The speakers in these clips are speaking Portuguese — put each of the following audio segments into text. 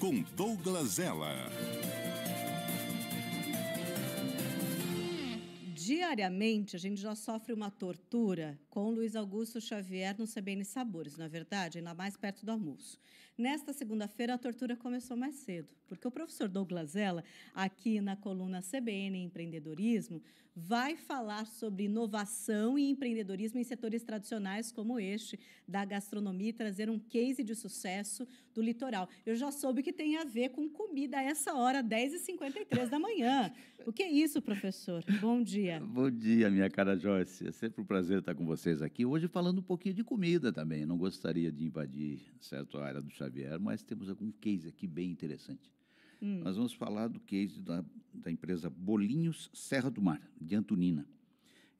com Douglas Zella. Diariamente, a gente já sofre uma tortura com Luiz Augusto Xavier no CBN Sabores, não é verdade? Ainda mais perto do almoço. Nesta segunda-feira, a tortura começou mais cedo, porque o professor Douglas Zella, aqui na coluna CBN Empreendedorismo, vai falar sobre inovação e empreendedorismo em setores tradicionais como este, da gastronomia, e trazer um case de sucesso do litoral. Eu já soube que tem a ver com comida a essa hora, 10h53 da manhã. O que é isso, professor? Bom dia. Bom dia, minha cara Joyce. É sempre um prazer estar com vocês aqui. Hoje falando um pouquinho de comida também. Não gostaria de invadir a área do Xavier, mas temos algum case aqui bem interessante. Nós vamos falar do case da empresa Bolinhos Serra do Mar, de Antonina.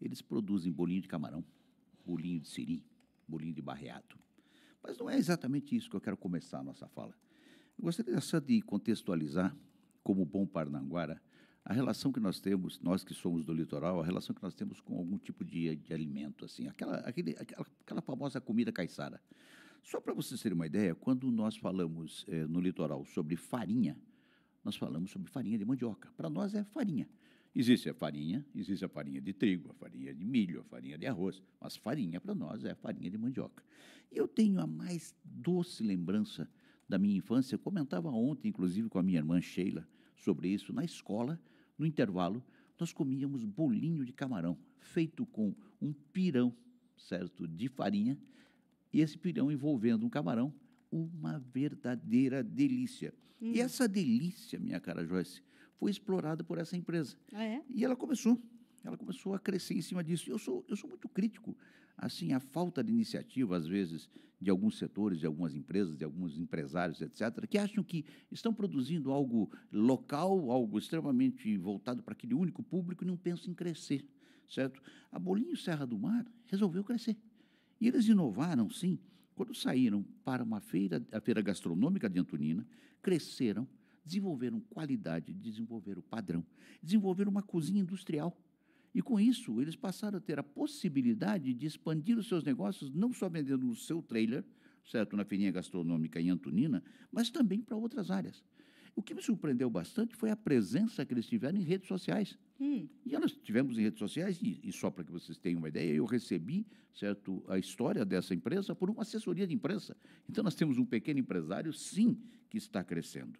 Eles produzem bolinho de camarão, bolinho de siri, bolinho de barreado. Mas não é exatamente isso que eu quero começar a nossa fala. Eu gostaria só de contextualizar, como bom parnanguara, a relação que nós temos, nós que somos do litoral, a relação que nós temos com algum tipo de alimento, assim, aquela famosa comida caiçara. Só para vocês terem uma ideia, quando nós falamos no litoral sobre farinha, nós falamos sobre farinha de mandioca. Para nós é farinha. Existe a farinha de trigo, a farinha de milho, a farinha de arroz, mas farinha para nós é a farinha de mandioca. E eu tenho a mais doce lembrança da minha infância, eu comentava ontem, inclusive, com a minha irmã Sheila, sobre isso, na escola, no intervalo, nós comíamos bolinho de camarão, feito com um pirão, certo, de farinha, e esse pirão envolvendo um camarão, uma verdadeira delícia. E essa delícia, minha cara Joyce, foi explorada por essa empresa. Ah, é? E ela começou a crescer em cima disso. Eu sou muito crítico, assim, a falta de iniciativa, às vezes, de alguns setores, de algumas empresas, de alguns empresários, etc., que acham que estão produzindo algo local, algo extremamente voltado para aquele único público e não pensam em crescer, certo? A Bolinho Serra do Mar resolveu crescer. E eles inovaram, sim, quando saíram para a feira gastronômica de Antonina, cresceram, desenvolveram qualidade, desenvolveram padrão, desenvolveram uma cozinha industrial. E, com isso, eles passaram a ter a possibilidade de expandir os seus negócios, não só vendendo o seu trailer, certo, na feirinha gastronômica em Antonina, mas também para outras áreas. O que me surpreendeu bastante foi a presença que eles tiveram em redes sociais. E nós tivemos em redes sociais, e só para que vocês tenham uma ideia, eu recebi, certo, a história dessa empresa por uma assessoria de imprensa. Então, nós temos um pequeno empresário, sim, que está crescendo.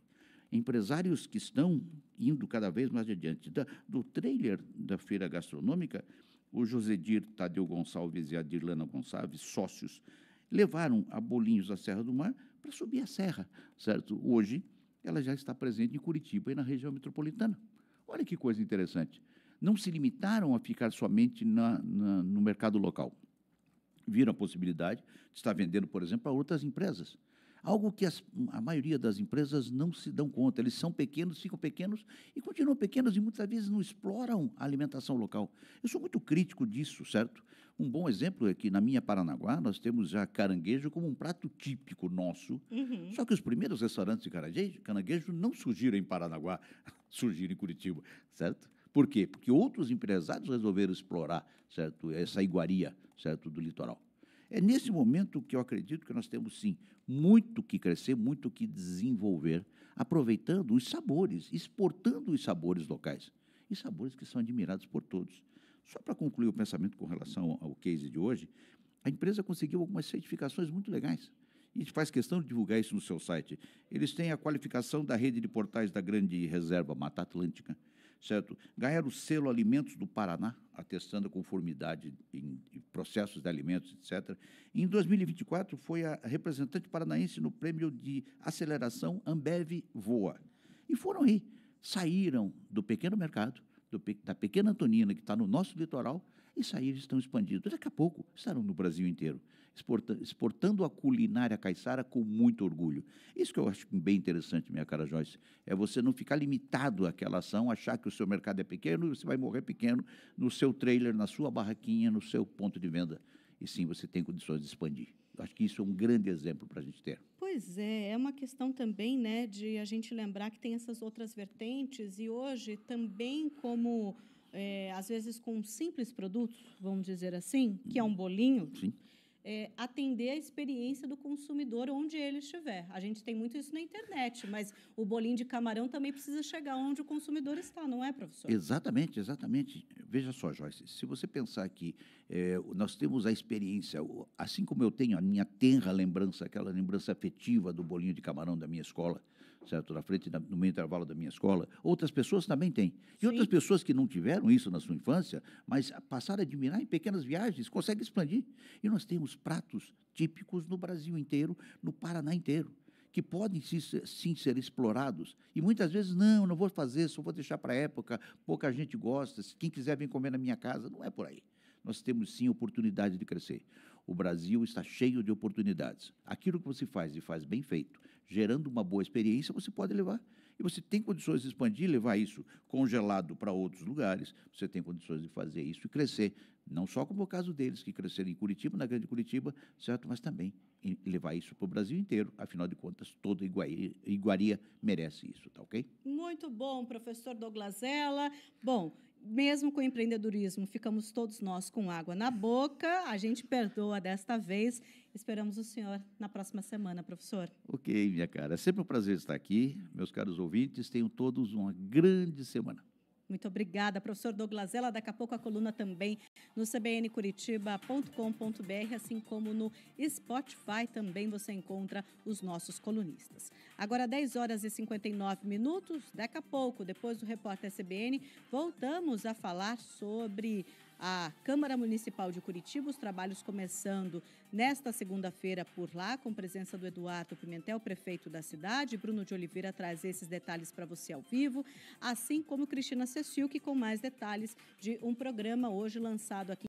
Empresários que estão indo cada vez mais adiante. Do trailer da feira gastronômica, o Josedir Tadeu Gonçalves e a Dirlana Gonçalves, sócios, levaram a Bolinhos da Serra do Mar para subir a serra, certo? Hoje, ela já está presente em Curitiba e na região metropolitana. Olha que coisa interessante. Não se limitaram a ficar somente no mercado local. Viram a possibilidade de estar vendendo, por exemplo, para outras empresas. Algo que a maioria das empresas não se dão conta. Eles são pequenos, ficam pequenos e continuam pequenos e muitas vezes não exploram a alimentação local. Eu sou muito crítico disso, certo? Um bom exemplo é que na minha Paranaguá nós temos já caranguejo como um prato típico nosso. Só que os primeiros restaurantes de caranguejo não surgiram em Paranaguá, surgiram em Curitiba, certo? Por quê? Porque outros empresários resolveram explorar, certo, essa iguaria, certo, do litoral. É nesse momento que eu acredito que nós temos, sim, muito que crescer, muito que desenvolver, aproveitando os sabores, exportando os sabores locais, e sabores que são admirados por todos. Só para concluir o pensamento com relação ao case de hoje, a empresa conseguiu algumas certificações muito legais, e faz questão de divulgar isso no seu site. Eles têm a qualificação da rede de portais da Grande Reserva Mata Atlântica, certo? Ganharam o selo Alimentos do Paraná, atestando a conformidade em processos de alimentos, etc. Em 2024, foi a representante paranaense no prêmio de aceleração Ambev Voa. E foram aí, saíram do pequeno mercado, da pequena Antonina, que está no nosso litoral, e saíram, estão expandindo. Daqui a pouco estarão no Brasil inteiro, exportando a culinária caiçara com muito orgulho. Isso que eu acho bem interessante, minha cara Joyce, é você não ficar limitado àquela ação, achar que o seu mercado é pequeno e você vai morrer pequeno no seu trailer, na sua barraquinha, no seu ponto de venda. E sim, você tem condições de expandir. Eu acho que isso é um grande exemplo para a gente ter. Pois é uma questão também, né, de a gente lembrar que tem essas outras vertentes e hoje também como, às vezes, com um simples produto, vamos dizer assim, que é um bolinho, Sim. atender a experiência do consumidor onde ele estiver. A gente tem muito isso na internet, mas o bolinho de camarão também precisa chegar onde o consumidor está, não é, professor? Exatamente, exatamente. Veja só, Joyce, se você pensar que nós temos a experiência, assim como eu tenho a minha tenra lembrança, aquela lembrança afetiva do bolinho de camarão da minha escola, certo? Na frente, no meio intervalo da minha escola, outras pessoas também têm. E outras pessoas que não tiveram isso na sua infância, mas passaram a admirar em pequenas viagens, conseguem expandir. E nós temos pratos típicos no Brasil inteiro, no Paraná inteiro, que podem sim ser explorados. E muitas vezes, não vou fazer, só vou deixar para a época, pouca gente gosta, se quem quiser vir comer na minha casa, não é por aí. Nós temos sim oportunidade de crescer. O Brasil está cheio de oportunidades. Aquilo que você faz e faz bem feito, gerando uma boa experiência, você pode levar. E você tem condições de expandir e levar isso congelado para outros lugares, você tem condições de fazer isso e crescer, não só como é o caso deles, que cresceram em Curitiba, na Grande Curitiba, certo? Mas também levar isso para o Brasil inteiro. Afinal de contas, toda iguaria merece isso, tá ok? Muito bom, professor Douglas Ella. Bom, mesmo com o empreendedorismo, ficamos todos nós com água na boca. A gente perdoa desta vez. Esperamos o senhor na próxima semana, professor. Ok, minha cara. É sempre um prazer estar aqui. Meus caros ouvintes, tenham todos uma grande semana. Muito obrigada, professor Douglas Ella. Daqui a pouco a coluna também no cbncuritiba.com.br, assim como no Spotify também você encontra os nossos colunistas. Agora, 10h59. Daqui a pouco, depois do Repórter CBN, voltamos a falar sobre a Câmara Municipal de Curitiba, os trabalhos começando nesta segunda-feira por lá, com presença do Eduardo Pimentel, prefeito da cidade. Bruno de Oliveira traz esses detalhes para você ao vivo, assim como Cristina Cecil, que com mais detalhes de um programa hoje lançado aqui